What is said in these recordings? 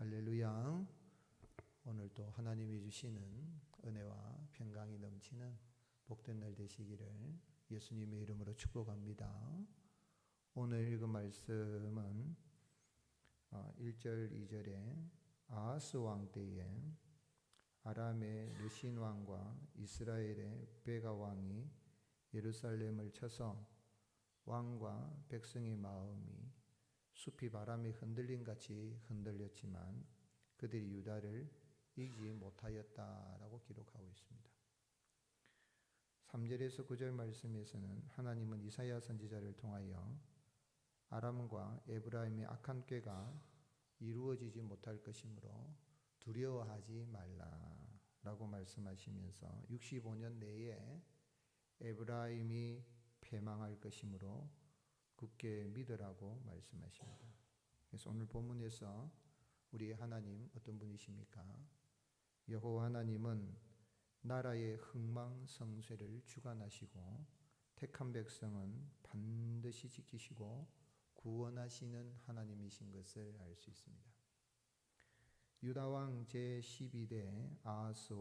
할렐루야. 오늘도 하나님이 주시는 은혜와 평강이 넘치는 복된 날 되시기를 예수님의 이름으로 축복합니다. 오늘 읽은 말씀은 1절 2절에 아하스 왕 때에 아람의 르신 왕과 이스라엘의 베가 왕이 예루살렘을 쳐서 왕과 백성의 마음이 숲이 바람에 흔들림 같이 흔들렸지만 그들이 유다를 이기지 못하였다라고 기록하고 있습니다. 3절에서 9절 말씀에서는 하나님은 이사야 선지자를 통하여 아람과 에브라임의 악한 꾀가 이루어지지 못할 것이므로 두려워하지 말라라고 말씀하시면서 65년 내에 에브라임이 패망할 것이므로 굳게 믿으라고 말씀하십니다. 그래서 오늘 본문에서 우리 하나님 어떤 분이십니까? 여호와 하나님은 나라의 흥망성쇠를 주관하시고 택한 백성은 반드시 지키시고 구원하시는 하나님이신 것을 알 수 있습니다. 유다 왕 제12대 아하스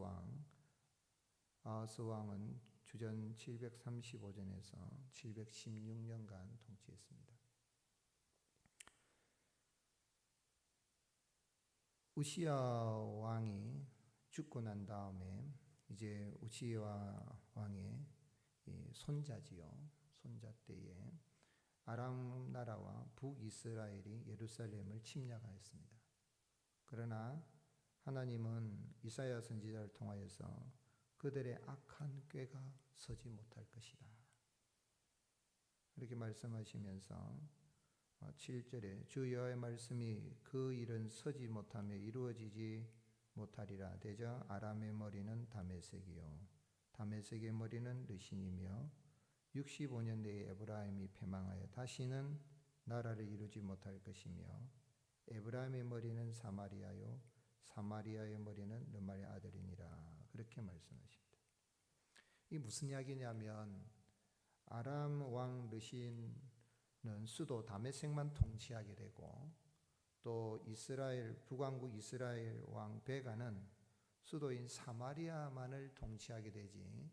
왕은 주전 735년에서 716년간 통치했습니다. 우시야 왕이 죽고 난 다음에 이제 우시야 왕의 손자지요. 손자 때에 아람 나라와 북이스라엘이 예루살렘을 침략하였습니다. 그러나 하나님은 이사야 선지자를 통하여서 그들의 악한 꾀가 서지 못할 것이다. 이렇게 말씀하시면서 7절에 주 여호와의 말씀이 그 일은 서지 못하며 이루어지지 못하리라. 대저 아람의 머리는 다메섹이요 다메섹의 머리는 르신이며 65년 내에 에브라임이 패망하여 다시는 나라를 이루지 못할 것이며 에브라임의 머리는 사마리아요 사마리아의 머리는 르말의 아들이니라. 그렇게 말씀하십니다. 이게 무슨 이야기냐면 아람 왕 르신은 수도 다메섹만 통치하게 되고 또 이스라엘 북왕국 이스라엘 왕 베가는 수도인 사마리아만을 통치하게 되지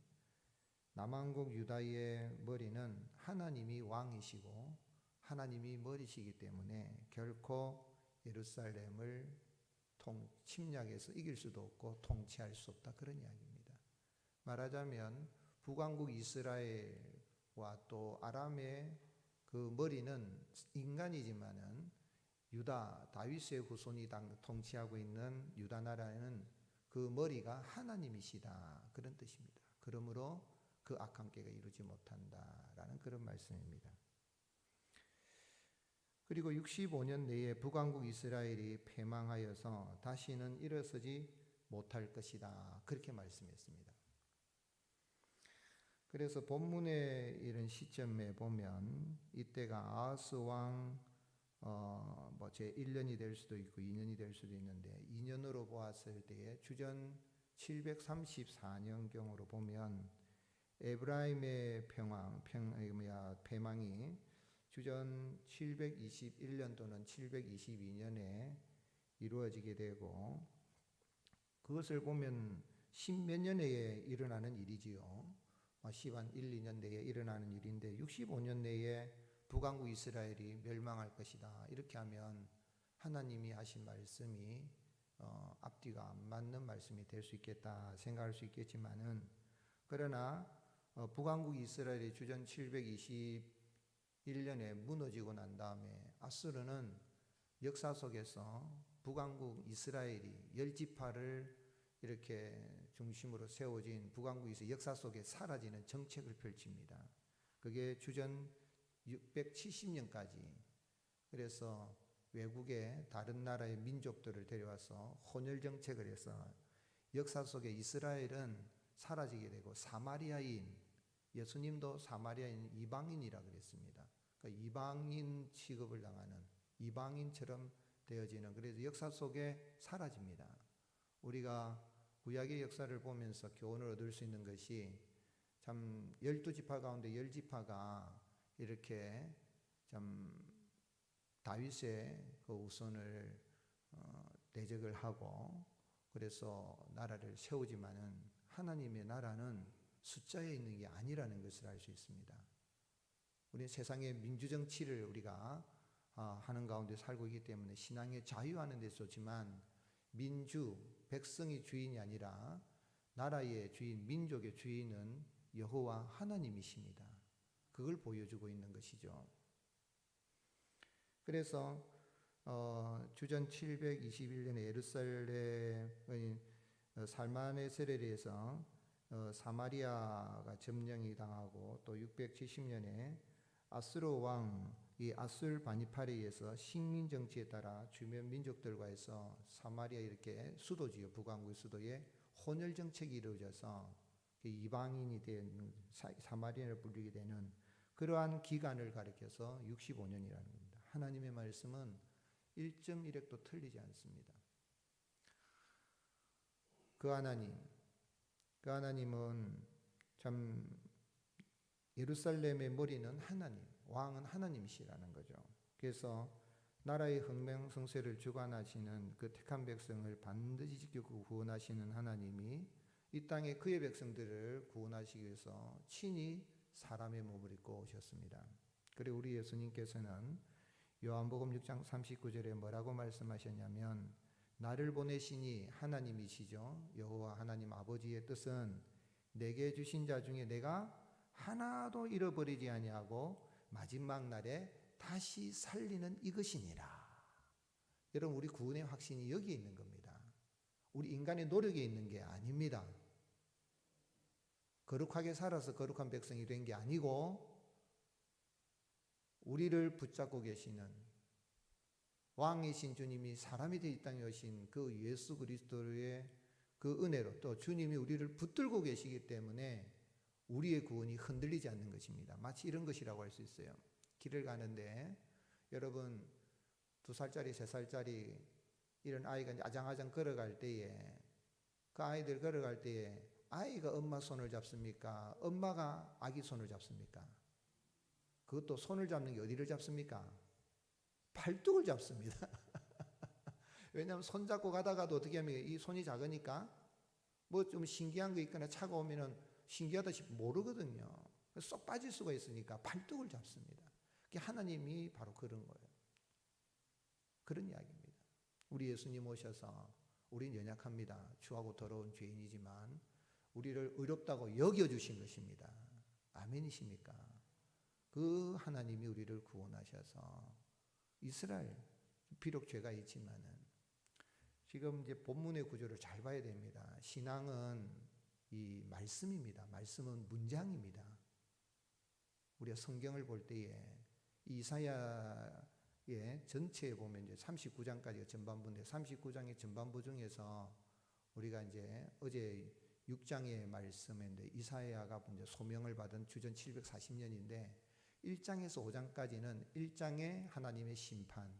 남왕국 유다의 머리는 하나님이 왕이시고 하나님이 머리시기 때문에 결코 예루살렘을 침략해서 이길 수도 없고 통치할 수 없다. 그런 이야기입니다. 말하자면 북왕국 이스라엘과 또 아람의 그 머리는 인간이지만은 유다 다윗의 후손이 통치하고 있는 유다 나라에는 그 머리가 하나님이시다. 그런 뜻입니다. 그러므로 그 악한 꾀가 이루지 못한다라는 그런 말씀입니다. 그리고 65년 내에 북왕국 이스라엘이 패망하여서 다시는 일어서지 못할 것이다. 그렇게 말씀했습니다. 그래서 본문의 이런 시점에 보면 이때가 아하스 왕 제 1년이 될 수도 있고 2년이 될 수도 있는데 2년으로 보았을 때에 주전 734년경으로 보면 에브라임의 패망이 주전 721년 또는 722년에 이루어지게 되고 그것을 보면 십몇 년 내에 일어나는 일이지요. 10한 1, 2년 내에 일어나는 일인데 65년 내에 북왕국 이스라엘이 멸망할 것이다. 이렇게 하면 하나님이 하신 말씀이 앞뒤가 안 맞는 말씀이 될 수 있겠다 생각할 수 있겠지만은 그러나 북왕국 이스라엘이 주전 721년에 무너지고 난 다음에 아수르는 역사 속에서 북왕국 이스라엘이 10지파를 이렇게 중심으로 세워진 북왕국 이스라엘 역사 속에 사라지는 정책을 펼칩니다. 그게 주전 670년까지 그래서 외국의 다른 나라의 민족들을 데려와서 혼혈 정책을 해서 역사 속에 이스라엘은 사라지게 되고 사마리아인 예수님도 사마리아인 이방인이라 그랬습니다. 그러니까 이방인 취급을 당하는 이방인처럼 되어지는 그래서 역사 속에 사라집니다. 우리가 구약의 역사를 보면서 교훈을 얻을 수 있는 것이 참 12지파 가운데 10지파가 이렇게 참 다윗의 그 우선을 대적을 하고 그래서 나라를 세우지만은 하나님의 나라는 숫자에 있는 게 아니라는 것을 알 수 있습니다. 우리는 세상의 민주정치를 우리가 하는 가운데 살고 있기 때문에 신앙의 자유하는 데 좋지만 민주, 백성이 주인이 아니라 나라의 주인, 민족의 주인은 여호와 하나님이십니다. 그걸 보여주고 있는 것이죠. 그래서 주전 721년에 예루살렘의 살마네세렐에서 사마리아가 점령이 당하고 또 670년에 아스로 왕 이 아술 바니파리에서 식민 정치에 따라 주변 민족들과에서 사마리아 이렇게 수도지요, 북왕국의 수도에 혼혈 정책이 이루어져서 이방인이 된 사마리아를 불리게 되는 그러한 기간을 가리켜서 65년이라는 겁니다. 하나님의 말씀은 1.1획도 틀리지 않습니다. 그 하나님은 참 예루살렘의 머리는 하나님, 왕은 하나님이시라는 거죠. 그래서 나라의 흥명성쇠를 주관하시는 그 택한 백성을 반드시 지키고 구원하시는 하나님이 이 땅에 그의 백성들을 구원하시기 위해서 친히 사람의 몸을 입고 오셨습니다. 그리고 우리 예수님께서는 요한복음 6장 39절에 뭐라고 말씀하셨냐면 나를 보내시니 하나님이시죠. 여호와 하나님 아버지의 뜻은 내게 주신 자 중에 내가 하나도 잃어버리지 아니하고 마지막 날에 다시 살리는 이것이니라. 여러분, 우리 구원의 확신이 여기에 있는 겁니다. 우리 인간의 노력에 있는 게 아닙니다. 거룩하게 살아서 거룩한 백성이 된 게 아니고 우리를 붙잡고 계시는 왕이신 주님이 사람이 되어 이 땅에 오신 그 예수 그리스도의 그 은혜로 또 주님이 우리를 붙들고 계시기 때문에 우리의 구원이 흔들리지 않는 것입니다. 마치 이런 것이라고 할 수 있어요. 길을 가는데 여러분 2살짜리 3살짜리 이런 아이가 아장아장 걸어갈 때에 그 아이들 걸어갈 때에 아이가 엄마 손을 잡습니까? 엄마가 아기 손을 잡습니까? 그것도 손을 잡는 게 어디를 잡습니까? 팔뚝을 잡습니다. 왜냐하면 손 잡고 가다가도 어떻게 하면 이 손이 작으니까 뭐 좀 신기한 거 있거나 차가 오면은 신기하다 싶 모르거든요. 쏙 빠질 수가 있으니까 팔뚝을 잡습니다. 하나님이 바로 그런 거예요. 그런 이야기입니다. 우리 예수님 오셔서 우린 연약합니다. 추하고 더러운 죄인이지만 우리를 의롭다고 여겨주신 것입니다. 아멘이십니까? 그 하나님이 우리를 구원하셔서 이스라엘 비록 죄가 있지만은 지금 이제 본문의 구조를 잘 봐야 됩니다. 신앙은 이 말씀입니다. 말씀은 문장입니다. 우리가 성경을 볼 때에 이사야의 전체에 보면 이제 39장까지가 전반부인데 39장의 전반부 중에서 우리가 이제 어제 6장의 말씀인데 이사야가 이제 소명을 받은 주전 740년인데 1장에서 5장까지는 1장의 하나님의 심판,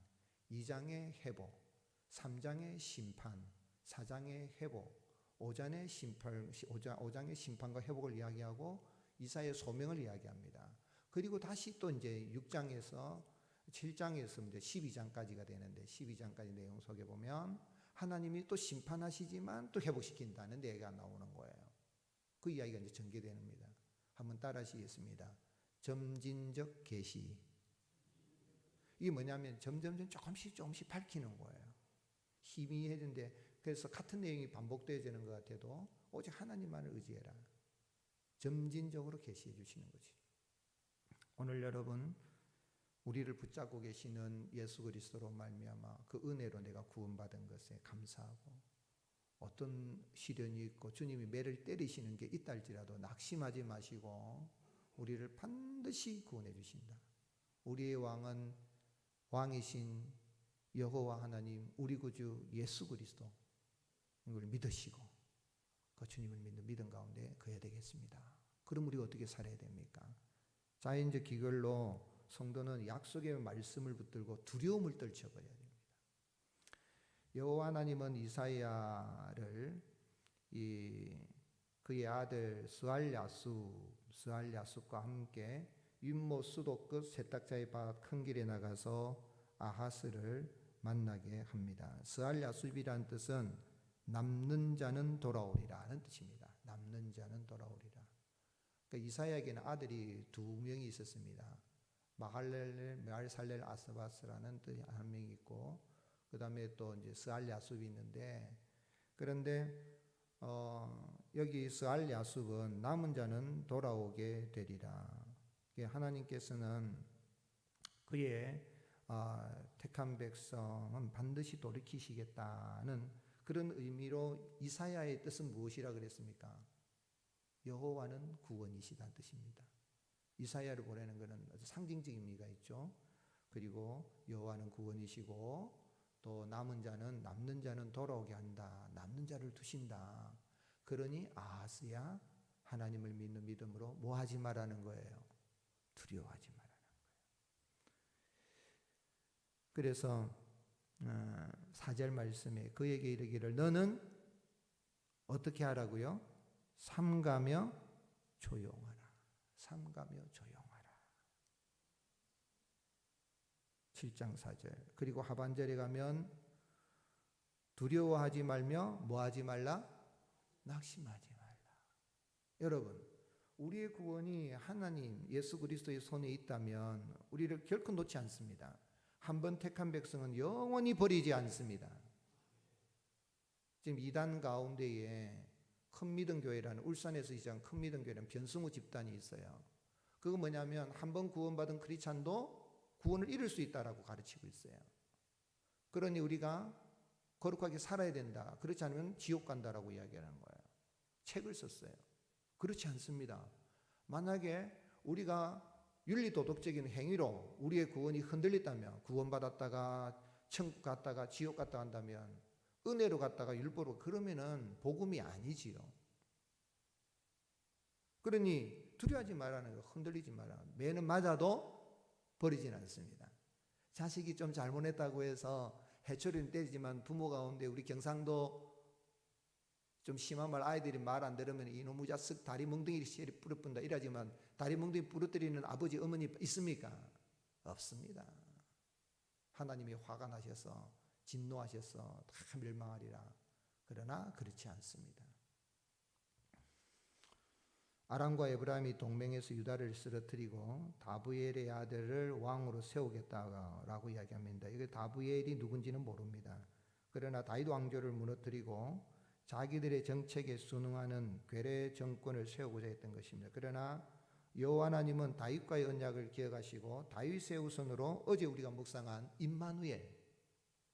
2장의 회복, 3장의 심판, 4장의 회복, 5장의 심판과 회복을 이야기하고 이사야의 소명을 이야기합니다. 그리고 다시 또 이제 6장에서 7장에서 이제 12장까지가 되는데 12장까지 내용 속에 보면 하나님이 또 심판하시지만 또 회복시킨다는 얘기가 나오는 거예요. 그 이야기가 이제 전개됩니다. 한번 따라 하시겠습니다. 점진적 계시. 이게 뭐냐면 점점점 조금씩 밝히는 거예요. 희미해지는데 그래서 같은 내용이 반복되어지는 것 같아도 오직 하나님만을 의지해라. 점진적으로 계시해 주시는 거지. 오늘 여러분 우리를 붙잡고 계시는 예수 그리스도로 말미암아 그 은혜로 내가 구원받은 것에 감사하고 어떤 시련이 있고 주님이 매를 때리시는 게 있다 할지라도 낙심하지 마시고 우리를 반드시 구원해 주신다. 우리의 왕은 왕이신 여호와 하나님 우리 구주 예수 그리스도 이걸 믿으시고 그 주님을 믿는 믿음 가운데 거해야 되겠습니다. 그럼 우리가 어떻게 살아야 됩니까? 자연적 기결로 성도는 약속의 말씀을 붙들고 두려움을 떨쳐버려야 됩니다. 여호와 하나님은 이사야를 그의 아들 스알야숫과 함께 윗못 수도 끝 세탁자의 밭 큰 길에 나가서 아하스를 만나게 합니다. 스알 야숲이라는 뜻은 남는 자는 돌아오리라는 뜻입니다. 남는 자는 돌아오리라. 그러니까 이사야에게는 아들이 두 명이 있었습니다. 마할살렐 아스바스라는 한 명이 있고, 그 다음에 또 이제 스알 야숲이 있는데, 그런데 여기 스알 야숲은 남은 자는 돌아오게 되리라. 하나님께서는 그의 택한 백성은 반드시 돌이키시겠다는 그런 의미로 이사야의 뜻은 무엇이라 그랬습니까? 여호와는 구원이시다는 뜻입니다. 이사야를 보내는 것은 아주 상징적인 의미가 있죠. 그리고 여호와는 구원이시고 또 남는 자는 돌아오게 한다. 남는 자를 두신다. 그러니 아하스야 하나님을 믿는 믿음으로 뭐 하지 말라는 거예요? 두려워하지 말라는 거예요. 그래서 4절 말씀에 그에게 이르기를 너는 어떻게 하라고요? 삼가며 조용하라. 삼가며 조용하라. 7장 4절. 그리고 하반절에 가면 두려워하지 말며 뭐 하지 말라? 낙심하지 말라. 여러분, 우리의 구원이 하나님 예수 그리스도의 손에 있다면 우리를 결코 놓지 않습니다. 한번 택한 백성은 영원히 버리지 않습니다. 지금 이단 가운데에 큰 믿음 교회라는, 울산에서 시작한 큰 믿음 교회라는 변승우 집단이 있어요. 그거 뭐냐면 한번 구원받은 크리스찬도 구원을 잃을 수 있다라고 가르치고 있어요. 그러니 우리가 거룩하게 살아야 된다. 그렇지 않으면 지옥 간다라고 이야기하는 거예요. 책을 썼어요. 그렇지 않습니다. 만약에 우리가 윤리도덕적인 행위로 우리의 구원이 흔들렸다면, 구원받았다가 천국 갔다가 지옥 갔다 한다면, 은혜로 갔다가 율법으로, 그러면은 복음이 아니지요. 그러니 두려워하지 말라는 거, 흔들리지 말라. 매는 맞아도 버리진 않습니다. 자식이 좀 잘못했다고 해서 해초리는 때리지만 부모 가운데 우리 경상도 좀 심한 말, 아이들이 말 안 들으면 이놈의 자식 다리 뭉둥이 부러뜨린다 이러지만 다리 뭉둥이 부러뜨리는 아버지 어머니 있습니까? 없습니다. 하나님이 화가 나셔서 진노하셔서 다 멸망하리라. 그러나 그렇지 않습니다. 아람과 에브라임이 동맹해서 유다를 쓰러뜨리고 다브엘의 아들을 왕으로 세우겠다라고 이야기합니다. 이게 다브엘이 누군지는 모릅니다. 그러나 다윗 왕조를 무너뜨리고 자기들의 정책에 순응하는 괴뢰 정권을 세우고자 했던 것입니다. 그러나 여호와 하나님은 다윗과의 언약을 기억하시고 다윗의 후손으로 어제 우리가 묵상한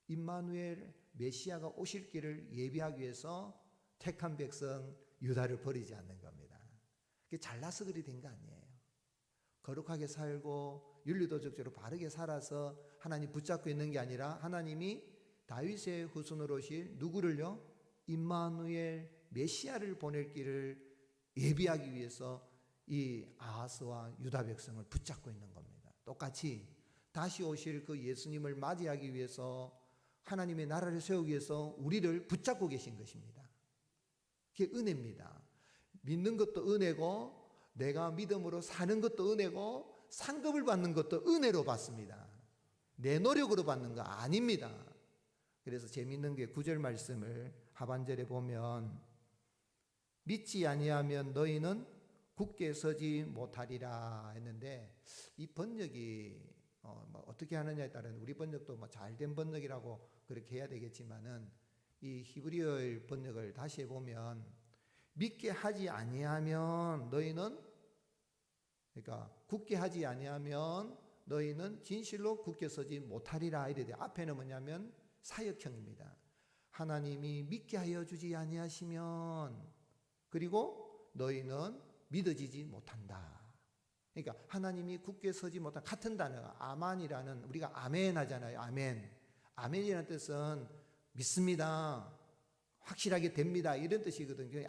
임마누엘 메시아가 오실 길을 예비하기 위해서 택한 백성 유다를 버리지 않는 겁니다. 그게 잘나서 그리 된 거 아니에요. 거룩하게 살고 윤리도덕적으로 바르게 살아서 하나님 붙잡고 있는 게 아니라 하나님이 다윗의 후손으로 오실 누구를요? 임마누엘 메시아를 보낼 길을 예비하기 위해서 이 아하스와 유다 백성을 붙잡고 있는 겁니다. 똑같이 다시 오실 그 예수님을 맞이하기 위해서 하나님의 나라를 세우기 위해서 우리를 붙잡고 계신 것입니다. 그게 은혜입니다. 믿는 것도 은혜고 내가 믿음으로 사는 것도 은혜고 상급을 받는 것도 은혜로 받습니다. 내 노력으로 받는 거 아닙니다. 그래서 재미있는 게 9절 말씀을 하반절에 보면 믿지 아니하면 너희는 굳게 서지 못하리라 했는데, 이 번역이 어떻게 하느냐에 따른 우리 번역도 잘된 번역이라고 그렇게 해야 되겠지만은 이 히브리어 번역을 다시 해보면 믿게 하지 아니하면 너희는, 그러니까 굳게 하지 아니하면 너희는 진실로 굳게 서지 못하리라 이래 돼. 앞에는 뭐냐면 사역형입니다. 하나님이 믿게 하여 주지 아니하시면, 그리고 너희는 믿어지지 못한다. 그러니까 하나님이 굳게 서지 못한, 같은 단어가 아만이라는, 우리가 아멘 하잖아요. 아멘. 아멘이라는 뜻은 믿습니다, 확실하게 됩니다, 이런 뜻이거든요.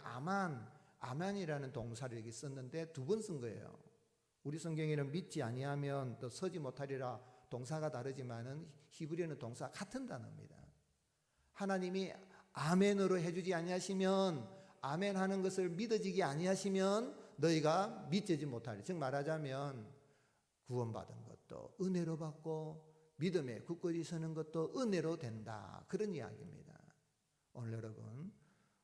아만이라는 동사를 여기 썼는데 두 번 쓴 거예요. 우리 성경에는 믿지 아니하면 또 서지 못하리라 동사가 다르지만은 히브리어는 동사 같은 단어입니다. 하나님이 아멘으로 해주지 아니하시면, 아멘 하는 것을 믿어지게 아니하시면 너희가 믿지 못하리. 즉 말하자면 구원받은 것도 은혜로 받고 믿음에 굳건히 서는 것도 은혜로 된다. 그런 이야기입니다. 오늘 여러분,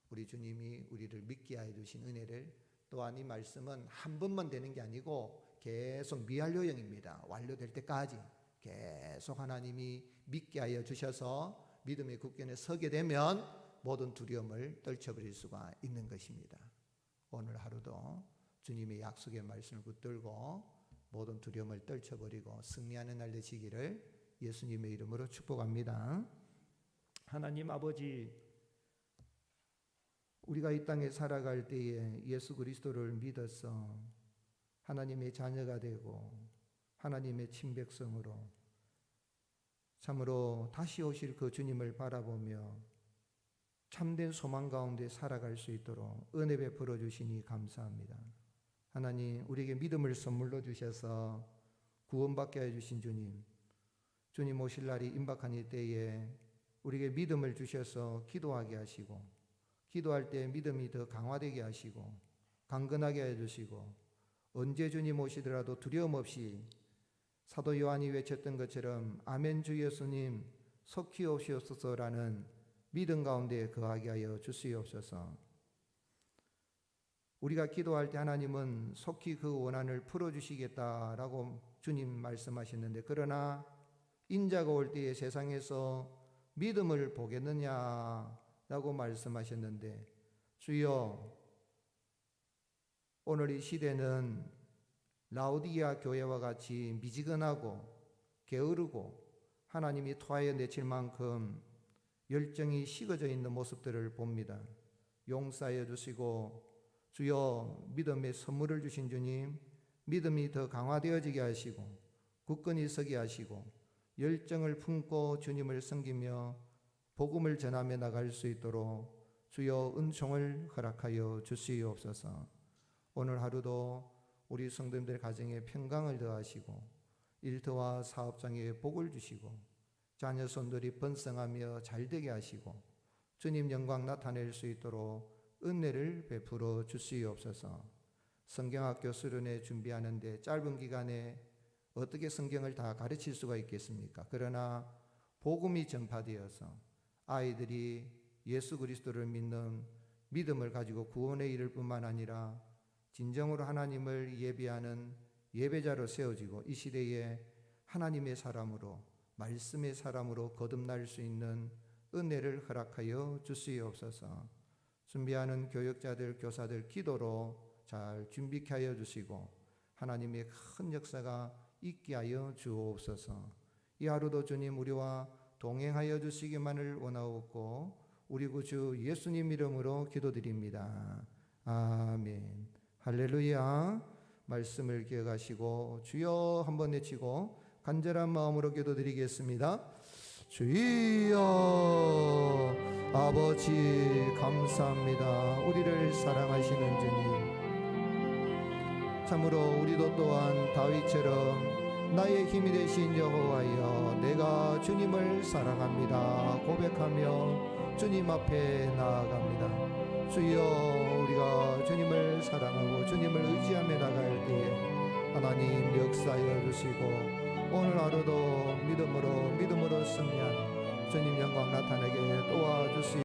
우리 주님이 우리를 믿게 하여 주신 은혜를, 또한 이 말씀은 한 번만 되는 게 아니고 계속 미완료형입니다. 완료될 때까지 계속 하나님이 믿게 하여 주셔서 믿음의 굳건에 서게 되면 모든 두려움을 떨쳐버릴 수가 있는 것입니다. 오늘 하루도 주님의 약속의 말씀을 붙들고 모든 두려움을 떨쳐버리고 승리하는 날 되시기를 예수님의 이름으로 축복합니다. 하나님 아버지, 우리가 이 땅에 살아갈 때에 예수 그리스도를 믿어서 하나님의 자녀가 되고 하나님의 친백성으로 참으로 다시 오실 그 주님을 바라보며 참된 소망 가운데 살아갈 수 있도록 은혜 베풀어 주시니 감사합니다. 하나님, 우리에게 믿음을 선물로 주셔서 구원받게 해주신 주님 오실 날이 임박한 이 때에 우리에게 믿음을 주셔서 기도하게 하시고, 기도할 때 믿음이 더 강화되게 하시고 강건하게 해주시고, 언제 주님 오시더라도 두려움 없이 사도 요한이 외쳤던 것처럼 아멘 주 예수님 속히 오시옵소서라는 믿음 가운데 거하게 하여 주시옵소서. 우리가 기도할 때 하나님은 속히 그 원한을 풀어주시겠다라고 주님 말씀하셨는데, 그러나 인자가 올 때에 세상에서 믿음을 보겠느냐라고 말씀하셨는데, 주여, 오늘 이 시대는 라오디게아 교회와 같이 미지근하고 게으르고 하나님이 토하여 내칠 만큼 열정이 식어져 있는 모습들을 봅니다. 용서하여 주시고 주여, 믿음의 선물을 주신 주님, 믿음이 더 강화되어지게 하시고 굳건히 서게 하시고 열정을 품고 주님을 섬기며 복음을 전하며 나갈 수 있도록 주여 은총을 허락하여 주시옵소서. 오늘 하루도 우리 성도님들 가정에 평강을 더하시고 일터와 사업장에 복을 주시고 자녀 손들이 번성하며 잘되게 하시고 주님 영광 나타낼 수 있도록 은혜를 베풀어 주시옵소서. 성경학교 수련회 준비하는데 짧은 기간에 어떻게 성경을 다 가르칠 수가 있겠습니까? 그러나 복음이 전파되어서 아이들이 예수 그리스도를 믿는 믿음을 가지고 구원에 이를 뿐만 아니라 진정으로 하나님을 예배하는 예배자로 세워지고 이 시대에 하나님의 사람으로, 말씀의 사람으로 거듭날 수 있는 은혜를 허락하여 주시옵소서. 준비하는 교역자들, 교사들 기도로 잘 준비케 하여 주시고 하나님의 큰 역사가 있게 하여 주옵소서. 이 하루도 주님 우리와 동행하여 주시기만을 원하옵고 우리 구주 예수님 이름으로 기도드립니다. 아멘. 할렐루야. 말씀을 기억하시고 주여 한번 외치고 간절한 마음으로 기도드리겠습니다. 주여, 아버지 감사합니다. 우리를 사랑하시는 주님, 참으로 우리도 또한 다윗처럼 나의 힘이 되신 여호와여, 내가 주님을 사랑합니다 고백하며 주님 앞에 나아갑니다. 주여, 우리가 주님을 사랑하고 주님을 의지하며 나갈 때에 하나님 역사하여 주시고 오늘 하루도 믿음으로 승리하는 주님 영광 나타내게 도와주시옵소서.